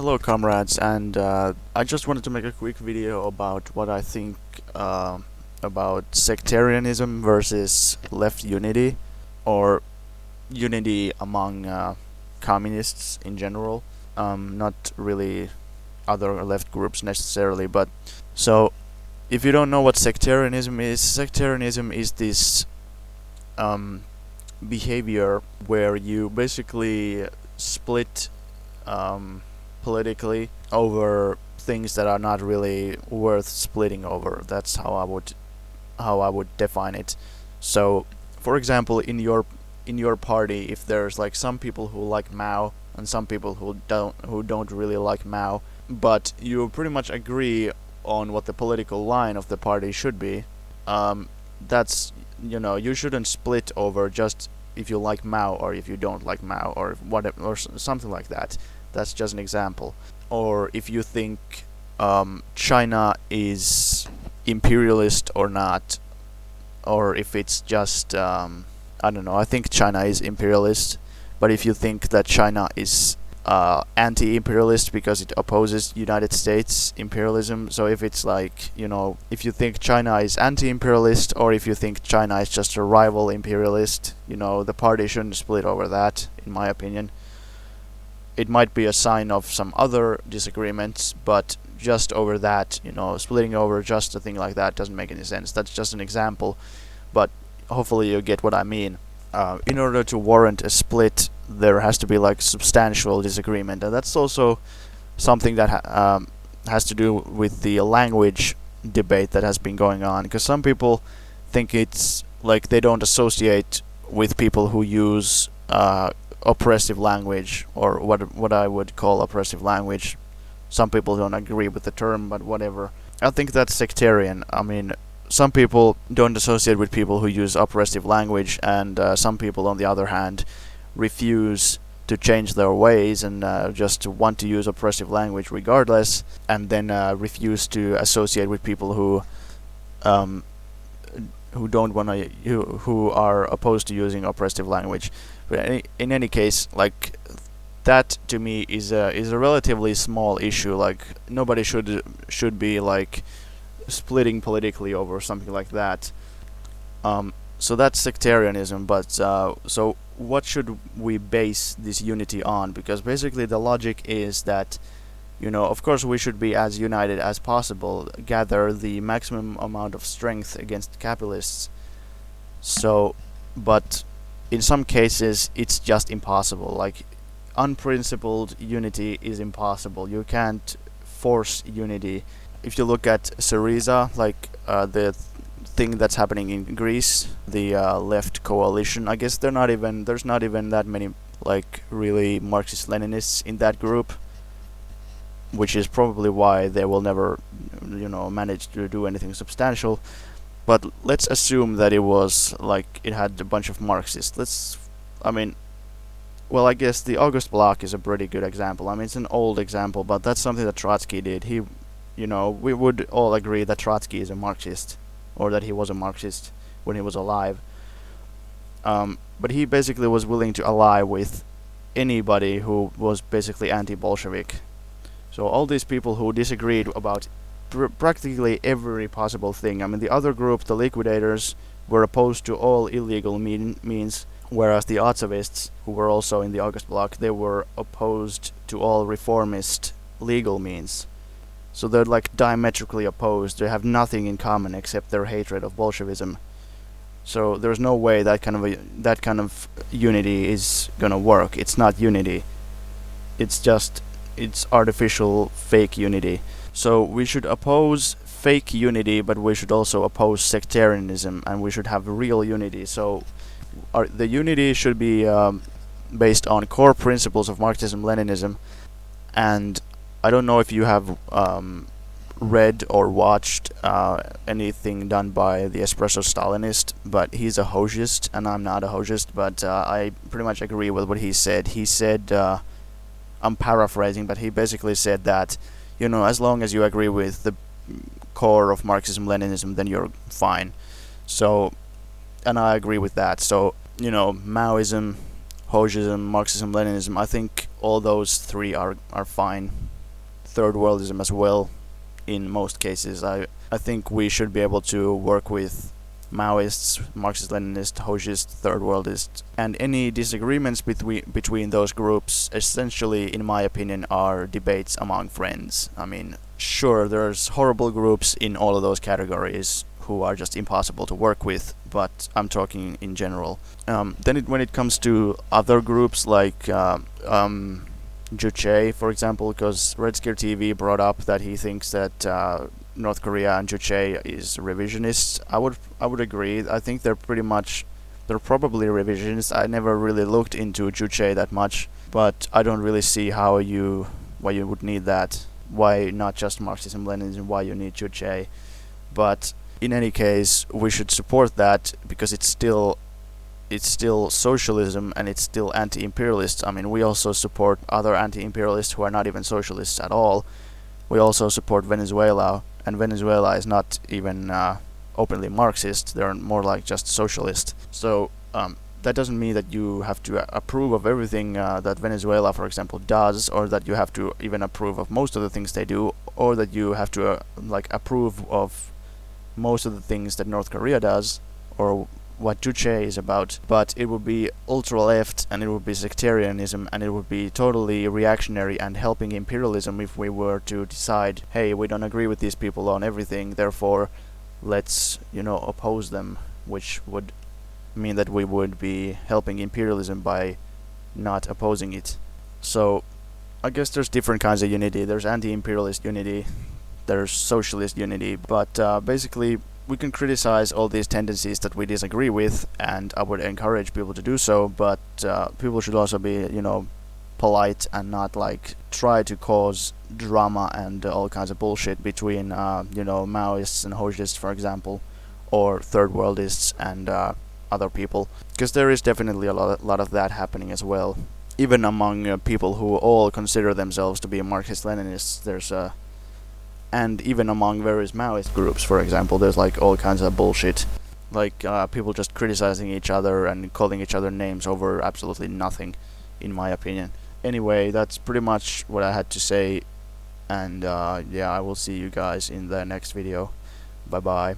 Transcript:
Hello, comrades, and I just wanted to make a quick video about what I think about sectarianism versus left unity, or unity among communists in general. Not really other left groups necessarily, but so if you don't know what sectarianism is this behavior where you basically split politically over things that are not really worth splitting over. That's how I would define it. So, for example, in your party, if there's like some people who like Mao and some people who don't really like Mao, but you pretty much agree on what the political line of the party should be, that's you shouldn't split over just if you like Mao or if you don't like Mao or whatever or something like that. That's just an example. Or if you think China is imperialist or not, or if it's just I don't know. I think China is imperialist, but if you think that China is anti-imperialist because it opposes United States imperialism, so if it's like if you think China is anti-imperialist or if you think China is just a rival imperialist, the party shouldn't split over that, in my opinion. It might be a sign of some other disagreements, but just over that, splitting over just a thing like that doesn't make any sense. That's just an example, but hopefully you get what I mean. In order to warrant a split, there has to be like substantial disagreement, and that's also something that has to do with the language debate that has been going on. Because some people think it's like they don't associate with people who use oppressive language, or what I would call oppressive language. Some people don't agree with the term, but whatever. I think that's sectarian. I mean, some people don't associate with people who use oppressive language, and some people, on the other hand, refuse to change their ways and just want to use oppressive language regardless, and then refuse to associate with people who don't want to who are opposed to using oppressive language. But in any case, like, that to me is a relatively small issue. Like, nobody should be like splitting politically over something like that. So that's sectarianism. But so what should we base this unity on? Because basically the logic is that of course we should be as united as possible, gather the maximum amount of strength against capitalists. So, but in some cases it's just impossible. Like, unprincipled unity is impossible. You can't force unity. If you look at Syriza, like the thing that's happening in Greece, the left coalition, I guess there's not even that many like really Marxist-Leninists in that group, which is probably why they will never manage to do anything substantial. But let's assume that it was like it had a bunch of Marxists. Well, I guess the August Block is a pretty good example. I mean, it's an old example, but that's something that Trotsky did. We would all agree that Trotsky is a Marxist, or that he was a Marxist when he was alive. But he basically was willing to ally with anybody who was basically anti-Bolshevik. So all these people who disagreed about practically every possible thing. I mean, the other group, the liquidators, were opposed to all illegal means, whereas the Otzovists, who were also in the August Block, they were opposed to all reformist legal means. So they're like diametrically opposed. They have nothing in common except their hatred of Bolshevism. So there's no way that kind of unity is gonna work. It's not unity. It's artificial, fake unity. So we should oppose fake unity, but we should also oppose sectarianism, and we should have real unity. So the unity should be based on core principles of Marxism-Leninism. And I don't know if you have read or watched anything done by the Espresso Stalinist, but he's a Hojist, and I'm not a Hojist, but I pretty much agree with what he said. He said, I'm paraphrasing, but he basically said that, as long as you agree with the core of Marxism-Leninism, then you're fine. So, and I agree with that. So, Maoism, Hojism, Marxism-Leninism, I think all those three are fine. third worldism as well. In most cases, I think we should be able to work with Maoists, Marxist-Leninists, Hojists, third worldists, and any disagreements between those groups, essentially, in my opinion, are debates among friends. I mean, sure, there's horrible groups in all of those categories who are just impossible to work with, but I'm talking in general. When it comes to other groups like Juche, for example, because Red Scare TV brought up that he thinks that North Korea and Juche is revisionists. I would agree. I think they're probably revisionists. I never really looked into Juche that much, but I don't really see why you would need that. Why not just Marxism, Leninism? Why you need Juche? But in any case, we should support that because it's still socialism and it's still anti-imperialist. I mean, we also support other anti-imperialists who are not even socialists at all. We also support Venezuela, and Venezuela is not even openly Marxist. They're more like just socialist. So that doesn't mean that you have to approve of everything that Venezuela, for example, does, or that you have to even approve of most of the things they do, or that you have to approve of most of the things that North Korea does, or what Juche is about. But it would be ultra-left, and it would be sectarianism, and it would be totally reactionary and helping imperialism if we were to decide, hey, we don't agree with these people on everything, therefore let's, oppose them, which would mean that we would be helping imperialism by not opposing it. So I guess there's different kinds of unity. There's anti-imperialist unity, there's socialist unity, but basically we can criticize all these tendencies that we disagree with, and I would encourage people to do so, but people should also be, polite and not try to cause drama and all kinds of bullshit between, Maoists and Hojists, for example, or third worldists and other people, because there is definitely a lot of that happening as well. Even among people who all consider themselves to be Marxist-Leninists, there's and even among various Maoist groups, for example, there's all kinds of bullshit, people just criticizing each other and calling each other names over absolutely nothing, in my opinion. Anyway, that's pretty much what I had to say, and I will see you guys in the next video. Bye bye.